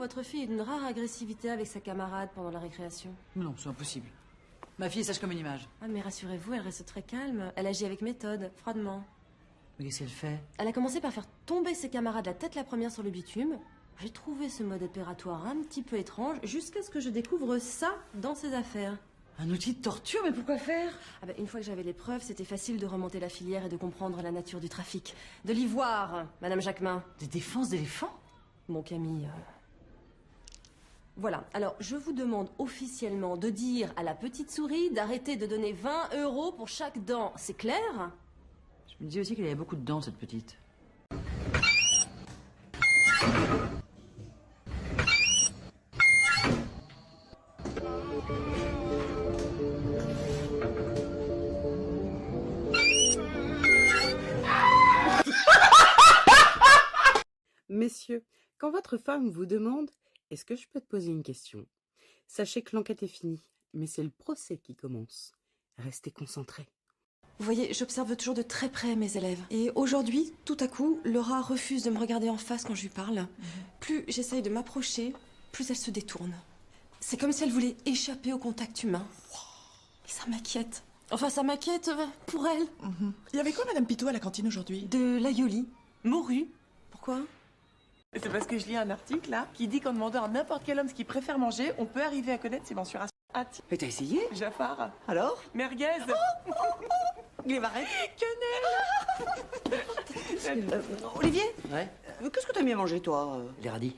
votre fille est d'une rare agressivité avec sa camarade pendant la récréation. Non, c'est impossible. Ma fille est sage comme une image. Ah, mais rassurez-vous, elle reste très calme. Elle agit avec méthode, froidement. Mais qu'est-ce qu'elle fait? Elle a commencé par faire tomber ses camarades la tête la première sur le bitume. J'ai trouvé ce mode opératoire un petit peu étrange, jusqu'à ce que je découvre ça dans ses affaires. Un outil de torture, mais pourquoi faire? Ah ben, une fois que j'avais les preuves, c'était facile de remonter la filière et de comprendre la nature du trafic. De l'ivoire, Madame Jacquemin. Des défenses d'éléphants? Bon, Camille... Voilà, alors je vous demande officiellement de dire à la petite souris d'arrêter de donner 20 € pour chaque dent, c'est clair? Je me disais aussi qu'elle avait beaucoup de dents, cette petite. Messieurs, quand votre femme vous demande « Est-ce que je peux te poser une question ?», sachez que l'enquête est finie, mais c'est le procès qui commence. Restez concentrés. Vous voyez, j'observe toujours de très près mes élèves. Et aujourd'hui, tout à coup, Laura refuse de me regarder en face quand je lui parle. Plus j'essaye de m'approcher, plus elle se détourne. C'est comme si elle voulait échapper au contact humain. Et ça m'inquiète. Enfin, ça m'inquiète pour elle. Il y avait quoi, Madame Pitot, à la cantine aujourd'hui? De l'aïoli, morue. Pourquoi? C'est parce que je lis un article, là, qui dit qu'en demandant à n'importe quel homme ce qu'il préfère manger, on peut arriver à connaître ses mensurations. Mais t'as essayé? Jafar. Alors? Merguez. Les barrettes? Quenelle. Olivier? Ouais, Qu'est-ce que t'as mis à manger, toi? les radis.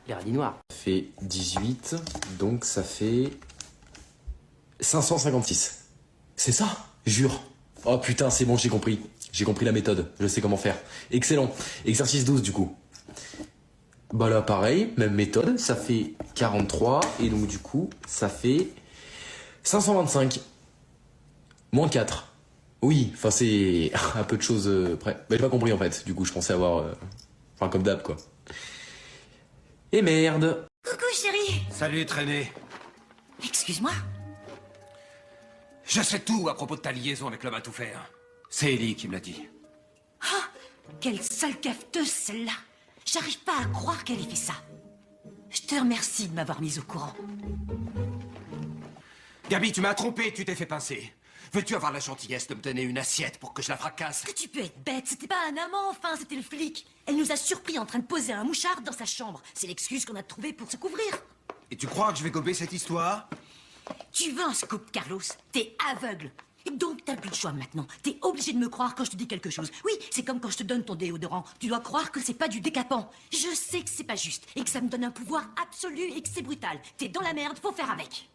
Les radis noirs. Ça fait 18, donc ça fait 556. C'est ça? Jure. Oh putain, c'est bon, j'ai compris. J'ai compris la méthode, je sais comment faire. Excellent. Exercice 12 du coup. Bah là pareil, même méthode, ça fait 43 et donc du coup ça fait 525. Moins 4. Oui, enfin c'est un peu de choses près. Mais j'ai pas compris en fait, du coup je pensais avoir... Enfin comme d'hab quoi. Et merde. Coucou chérie. Salut, traîné. Excuse-moi. Je sais tout à propos de ta liaison avec l'homme à tout faire. C'est Ellie qui me l'a dit. Ah, quelle sale cafeteuse celle-là. J'arrive pas à croire qu'elle ait fait ça. Je te remercie de m'avoir mise au courant. Gabi, tu m'as trompé, tu t'es fait pincer. Veux-tu avoir la gentillesse de me donner une assiette pour que je la fracasse? Que tu peux être bête, c'était pas un amant, enfin, c'était le flic. Elle nous a surpris en train de poser un mouchard dans sa chambre. C'est l'excuse qu'on a trouvée pour se couvrir. Et tu crois que je vais gober cette histoire? Tu veux un scoop, Carlos? T'es aveugle. Et donc t'as plus de choix maintenant. T'es obligé de me croire quand je te dis quelque chose. Oui, c'est comme quand je te donne ton déodorant. Tu dois croire que c'est pas du décapant. Je sais que c'est pas juste et que ça me donne un pouvoir absolu et que c'est brutal. T'es dans la merde, faut faire avec.